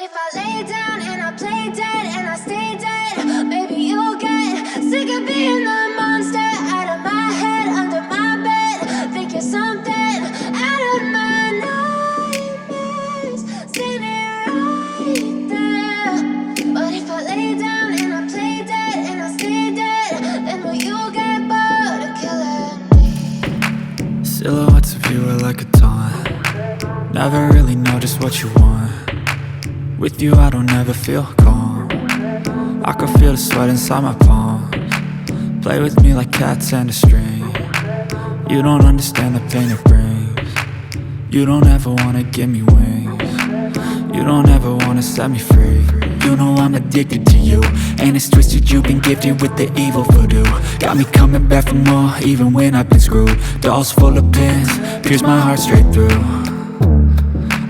if I lay down and I play dead and I stay dead, maybe you'll get sick of being the monster out of my head, under my bed. Think you're something out of my nightmares, standing right there. But if I lay down and I play dead and I stay dead, then will you get bored of killing me? Silhouettes of you are like a taunt. Never really know just what you want. With you I don't ever feel calm. I can feel the sweat inside my palms. Play with me like cats and a string. You don't understand the pain it brings. You don't ever wanna give me wings. You don't ever wanna set me free. You know I'm addicted to you, and it's twisted, you've been gifted with the evil voodoo. Got me coming back for more, even when I've been screwed. Dolls full of pins, pierce my heart straight through.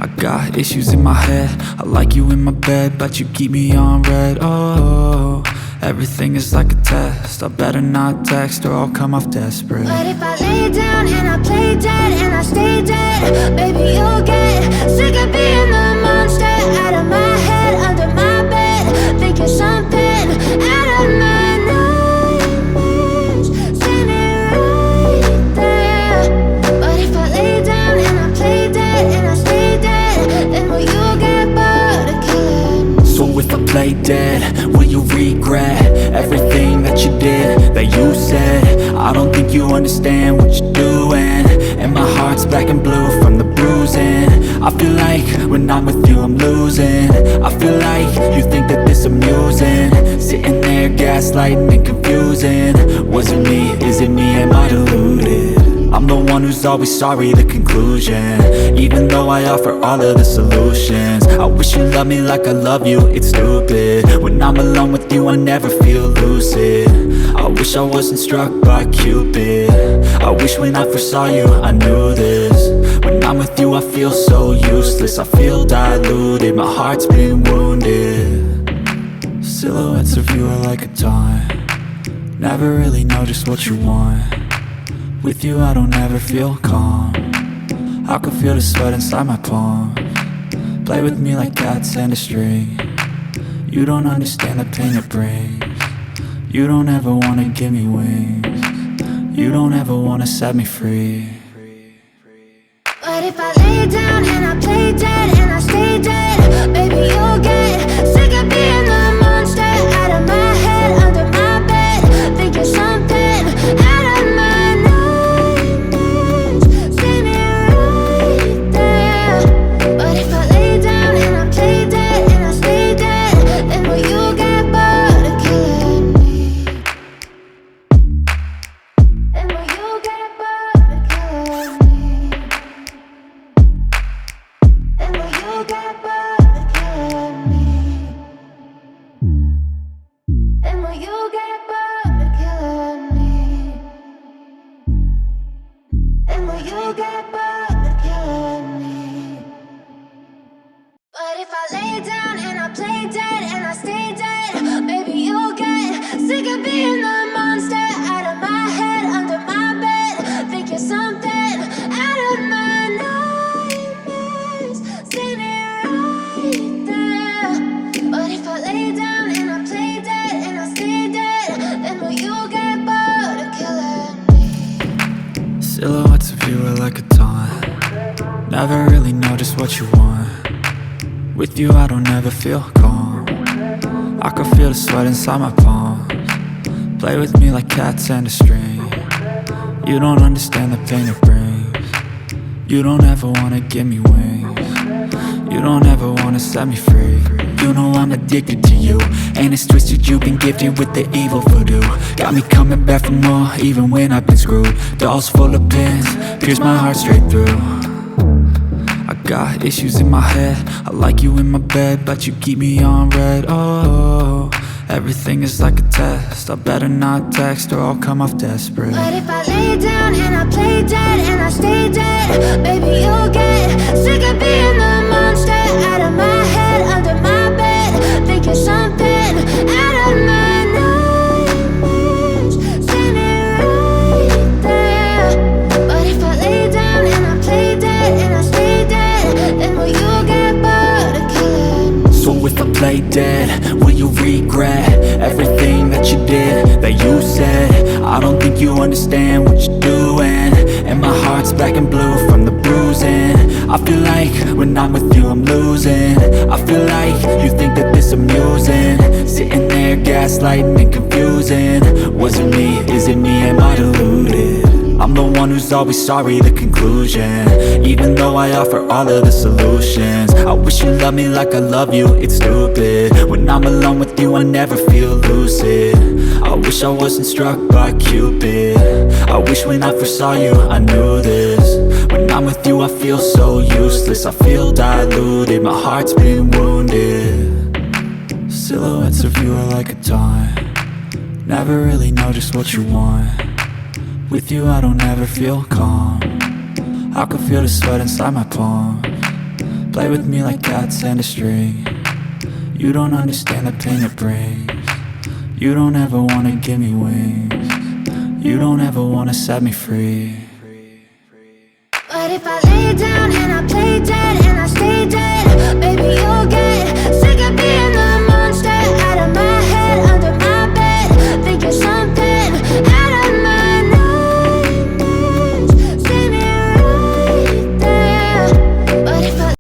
I got issues in my head, I like you in my bed, but you keep me on red. Oh, everything is like a test, I better not text or I'll come off desperate. But if I lay down and I play dead and I stay dead, baby you'll get sick of being the monster out of my head, under my bed. Think you're something out of my nightmares, standing right there. But if I lay down and I play dead and I stay dead, then will you get bored of killing me? So if I play dead, will you regret everything that you did, that you said? I don't think you understand what you're doing, and my heart's black and blue from the bruising. I feel like when I'm with you I'm losing. I feel like you think that this amusing, sitting there gaslighting and confusing. Was it me? Is it me? Am I deluded? I'm the one who's always sorry, the conclusion, even though I offer all of the solutions. I wish you loved me like I love you, it's stupid. When I'm alone with you I never feel lucid. I wish I wasn't struck by Cupid. I wish when I first saw you I knew this. When I'm with you I feel so useless, I feel diluted, my heart's been wounded. Silhouettes of you are like a taunt. Never really know just what you want. With you I don't ever feel calm. I can feel the sweat inside my palms. Play with me like cats and a string. You don't understand the pain it brings. You don't ever wanna give me wings. You don't ever wanna set me free. But if I lay down and I play dead and I stay dead, baby you'll get sick of being the monster out of my head, under my bed. Think you're something out of my nightmares, standing right there. But if I lay down and I play dead and I stay dead, then will you get bored of killing me? Then will you get bored of killing me? And will you get bored of killing me? And will you get bored of killing me? And will you get bored of killing me? But if I lay down and I play dead and I stay dead, maybe you'll get sick of being the monster out of my head, under my bed. Think you're something out of my nightmares, standing right there. But if I lay down and I play dead and I stay dead, then will you get bored of killing me? Silhouettes of you are like a taunt. Never really know just what you want. With you I don't ever feel calm. I can feel the sweat inside my palms. Play with me like cats and a string. You don't understand the pain it brings. You don't ever wanna give me wings. You don't ever wanna set me free. You know I'm addicted to you, and it's twisted, you've been gifted with the evil voodoo. Got me coming back for more, even when I've been screwed. Dolls full of pins, pierce my heart straight through. I got issues in my head, I like you in my bed, but you keep me on red. Oh, everything is like a test, I better not text or I'll come off desperate. But if I lay down and I play dead and I stay dead, baby you'll get sick of being the monster out of my head, under my bed. Think you're something out of my nightmares, standing right there. But if I lay down and I play dead and I stay dead, then will you get bored of killing me? So play dead? Will you regret everything that you did, that you said? I don't think you understand what you're doing, and my heart's black and blue from the bruising. I feel like when I'm with you I'm losing. I feel like you think that this amusing, sitting there gaslighting and confusing. Was it me? Is it me? Am I deluded? I'm the one who's always sorry, the conclusion. Even though I offer all of the solutions, I wish you loved me like I love you, it's stupid. When I'm alone with you I never feel lucid. I wish I wasn't struck by Cupid. I wish when I first saw you I knew this. When I'm with you I feel so useless, I feel diluted, my heart's been wounded. Silhouettes of you are like a taunt, never really know just what you want. With you I don't ever feel calm, I can feel the sweat inside my palm. Play with me like cats and a string, you don't understand the pain it brings. You don't ever wanna give me wings, you don't ever wanna set me free. But if I lay down and I play dead